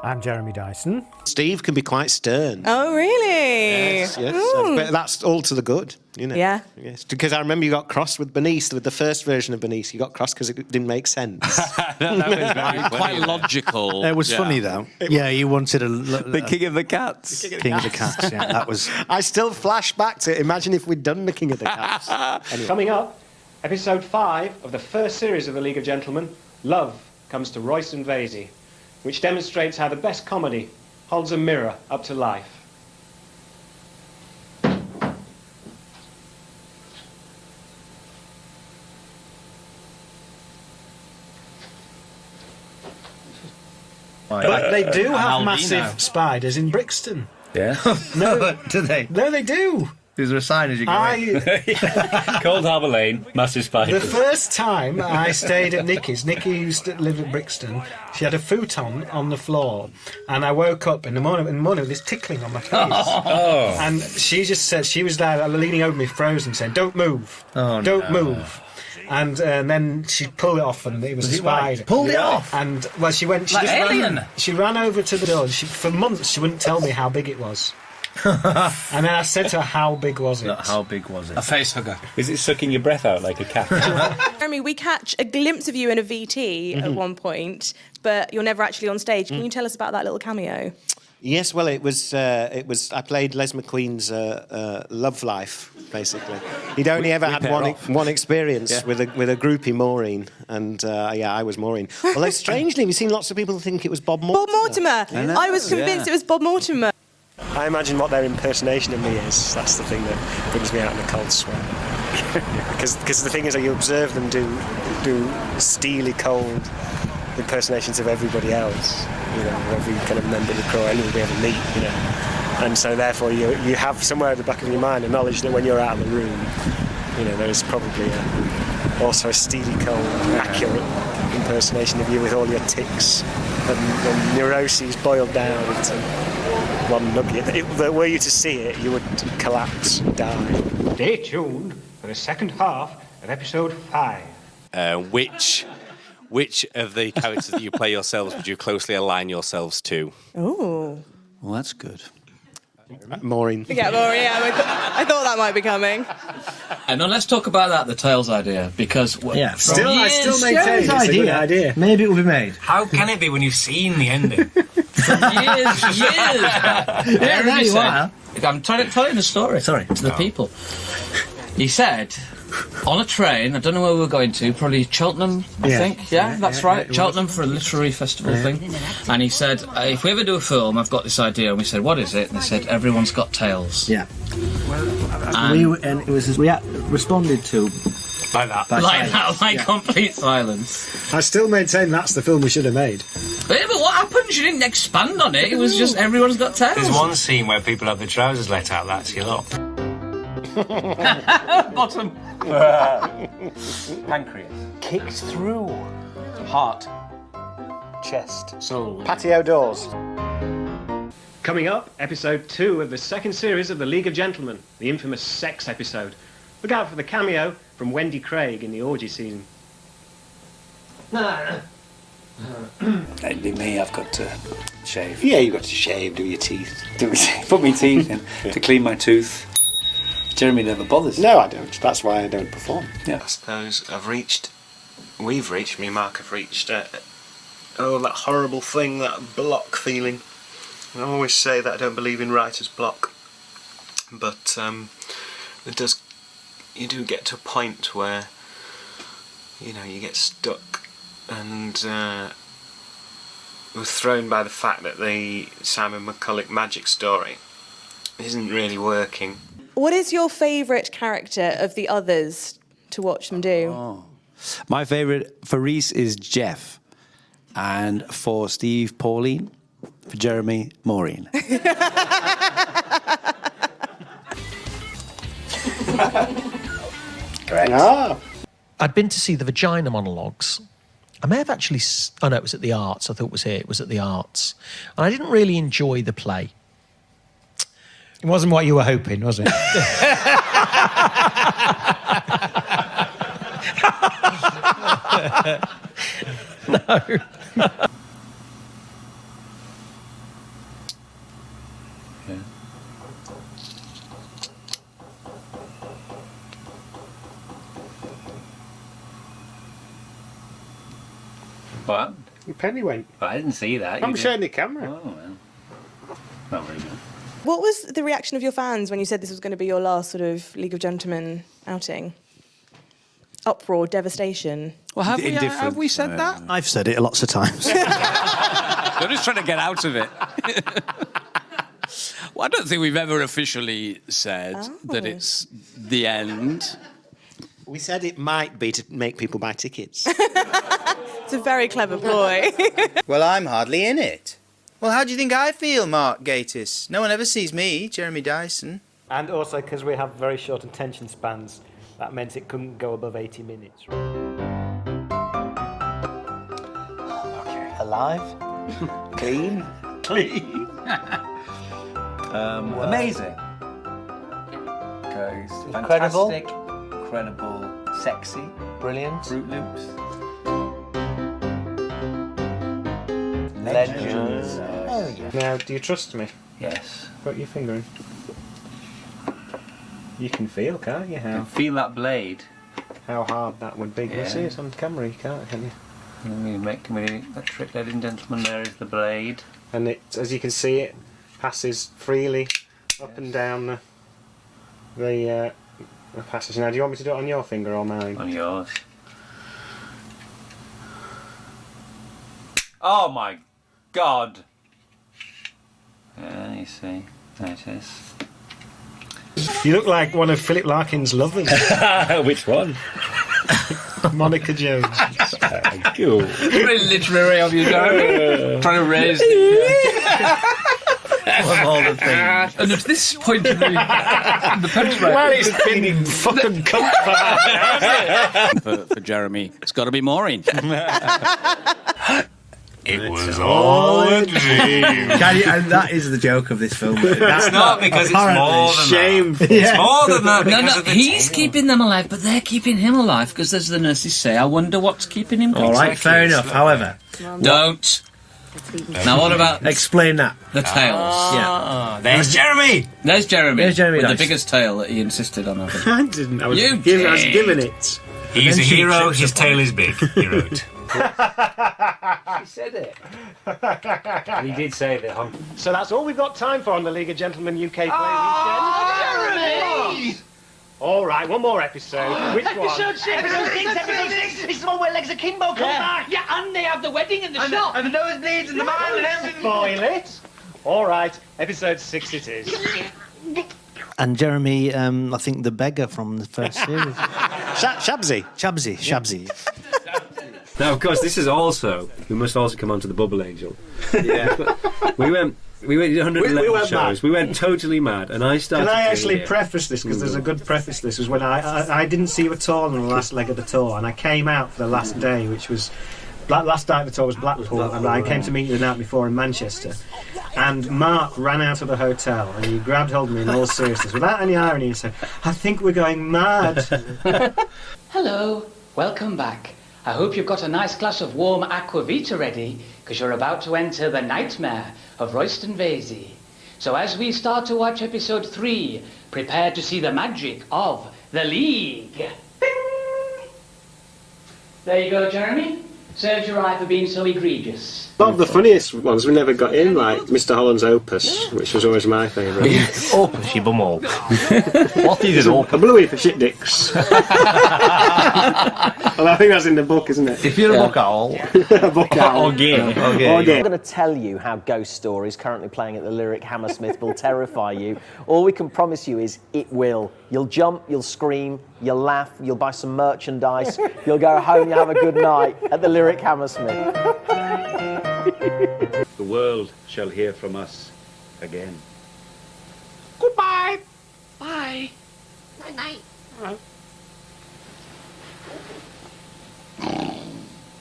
I'm Jeremy Dyson. Steve can be quite stern. Oh, really? Yes. But that's all to the good, you know. Yeah. Yes. Because I remember you got cross with Bernice, with the first version of Bernice. You got cross because it didn't make sense. that was very quite logical. It was funny, though. Yeah, you wanted The King of the Cats. King of the Cats, yeah. That was... I still flash back to imagine if we'd done the King of the Cats. Anyway. Coming up, episode 5 of the first series of the League of Gentlemen, Love Comes to Royston Vasey, which demonstrates how the best comedy holds a mirror up to life. But they do have massive spiders in Brixton. Yeah? No, Do they? no, they do. Is there a sign as you go in? Cold Harbour Lane, massive spider. The first time I stayed at Nikki's, Nikki used to live at Brixton, she had a futon on the floor, and I woke up in the morning with this tickling on my face. Oh. And she just said, she was there leaning over me, frozen, saying, "Don't move, don't move." And then she pulled it off, and it was a spider. Pulled it off? And well, she went. She Like just Alien? she ran over to the door. For months, she wouldn't tell me how big it was. And then I said to her, "How big was it?" How big was it? A face hugger. Is it sucking your breath out like a cat? Jeremy, we catch a glimpse of you in a VT at one point, but you're never actually on stage. Can you tell us about that little cameo? Yes, well, it was. I played Les McQueen's love life, basically. He'd only ever had one experience with a groupie, Maureen, and I was Maureen. Although strangely, we've seen lots of people think it was Bob Mortimer. Bob Mortimer! I was convinced it was Bob Mortimer. I imagine what their impersonation of me is. That's the thing that brings me out in a cold sweat. because the thing is that you observe them do steely cold impersonations of everybody else, you know, every kind of member of the crew anybody ever meet, you know. And so therefore you have somewhere at the back of your mind a knowledge that when you're out of the room, you know, there is probably also a steely cold, accurate impersonation of you with all your tics and neuroses boiled down into one nugget. Were you to see it, you would collapse and die. Stay tuned for the second half of episode 5. Which of the characters that you play yourselves would you closely align yourselves to? Oh. Well, that's good. Maureen. Yeah, I thought that might be coming. No, let's talk about that, the Tails idea, because... Yeah. I still maintain it's a good idea. Maybe it will be made. How can it be when you've seen the ending? years. Yeah, there you are. I'm telling the story. Sorry, to the people. He said, on a train, I don't know where we were going to, probably Cheltenham, I think. Yeah, that's right. Cheltenham for a literary festival thing. And he said, if we ever do a film, I've got this idea. And we said, what is it? And they said, Everyone's Got Tails. Yeah. And it was responded to Like that. Like complete silence. I still maintain that's the film we should have made. Yeah, but what happened? You didn't expand on it. It was just Everyone's Got Tails. There's one scene where people have their trousers let out. That's your lot. Bottom. Pancreas. Kicked through. Heart. Chest. Soul. Patio doors. Coming up, episode 2 of the second series of the League of Gentlemen, the infamous sex episode. Look out for the cameo from Wendy Craig in the orgy scene. It'd be me, I've got to shave. Yeah, you've got to shave, do your teeth. Put my teeth in to clean my tooth. Jeremy never bothers. No, I don't. That's why I don't perform. Yeah. I suppose we've reached, me and Mark have reached, that horrible thing, that block feeling. I always say that I don't believe in writer's block, but you do get to a point where, you know, you get stuck and we're thrown by the fact that the Simon McCulloch magic story isn't really working. What is your favourite character of the others to watch them do? My favourite for Reese is Jeff, and for Steve, Pauline, for Jeremy, Maureen. Correct. Ah. I'd been to see the Vagina monologues. I may have actually... Oh, no, it was at the Arts. I thought it was here. It was at the Arts. And I didn't really enjoy the play. It wasn't what you were hoping, was it? No. Yeah. What? Your penny went. I didn't see that. I'm You did. showing the camera. Oh, well. Not very good. What was the reaction of your fans when you said this was going to be your last sort of League of Gentlemen outing? Uproar, devastation. Well, have we said that? I've said it lots of times. I'm just trying to get out of it. Well, I don't think we've ever officially said that it's the end. We said it might be to make people buy tickets. It's a very clever ploy. Well, I'm hardly in it. Well, how do you think I feel, Mark Gatiss? No one ever sees me, Jeremy Dyson. And also because we have very short attention spans, that meant it couldn't go above 80 minutes. Alive? Clean. Clean. Amazing. Goes Incredible. fantastic, incredible, sexy, Brilliant. Fruit Loops. Legends. Oh, yeah. Now, do you trust me? Yes. Put your finger in. You can feel, can't you, You how can feel that blade. how hard that would be? Can you Yeah. see it on camera? You can't, can you? And we make that trick, ladies and gentlemen. There is the blade. And it, as you can see, it passes freely up and down the passage. Now, do you want me to do it on your finger or mine? On yours. Oh my God! Yeah, you see. There it is. You look like one of Philip Larkin's lovers. Which one? Monica Jones. Cool. Very literary of you, Jeremy. Trying to raise Of all the things. And at this point in the pentagram... Well, it's been fucking comfort. For Jeremy, it's got to be Maureen. It was all a dream. And that is the joke of this film. That's not because it's more than shameful. that. It's more than that No, because no, of the he's tail. keeping them alive, but they're keeping him alive because, as the nurses say, I wonder what's keeping him. All right, fair enough. However, Don't. Now, what about explain that. the tails? Yeah. There's Jeremy. There's Jeremy. There's Jeremy with Dice. the biggest tail that he insisted on having. I didn't. I was, You I was did. given it. He's a then she hero. trips His upon tail is big. He wrote. He said it. He did say that. Huh? So that's all we've got time for on the League of Gentlemen UK Play Weekend. All right, one more episode. Which one? Episode 6! It's the one where Legs Akimbo come back! Yeah, and they have the wedding in the shop! And the nosebleeds and the man and everything! Spoil it. All right, episode 6 it is. And Jeremy, I think the beggar from the first series. Shabsy. Now, of course, this is also. We must also come on to the Bubble Angel. Yeah. we went 111 We went shows. mad. We went totally mad, and I started. Can I actually to- preface this, because there's a good preface to this, was when I didn't see you at all on the last leg of the tour, and I came out for the last day, which was last night of the tour was Blackpool, and I came to meet you the night before in Manchester, and Mark ran out of the hotel and he grabbed hold of me in all seriousness without any irony and said, "I think we're going mad." Hello, welcome back. I hope you've got a nice glass of warm aquavita ready, because you're about to enter the nightmare of Royston Vasey. So as we start to watch episode 3, prepare to see the magic of the League. Bing! There you go, Jeremy. Serves your eye for being so egregious. A lot of the funniest ones we never got in, like Mr. Holland's Opus, which was always my favourite. Opus, you bumhole. What is an opus? A bluey for shit dicks. Well, I think that's in the book, isn't it? If you're a book owl. A book owl. Okay. I'm going to tell you how Ghost Stories, currently playing at the Lyric Hammersmith, will terrify you. All we can promise you is it will. You'll jump, you'll scream, you'll laugh, you'll buy some merchandise, you'll go home, you'll have a good night at the Lyric Hammersmith. The world shall hear from us again. Goodbye. Bye. Night night.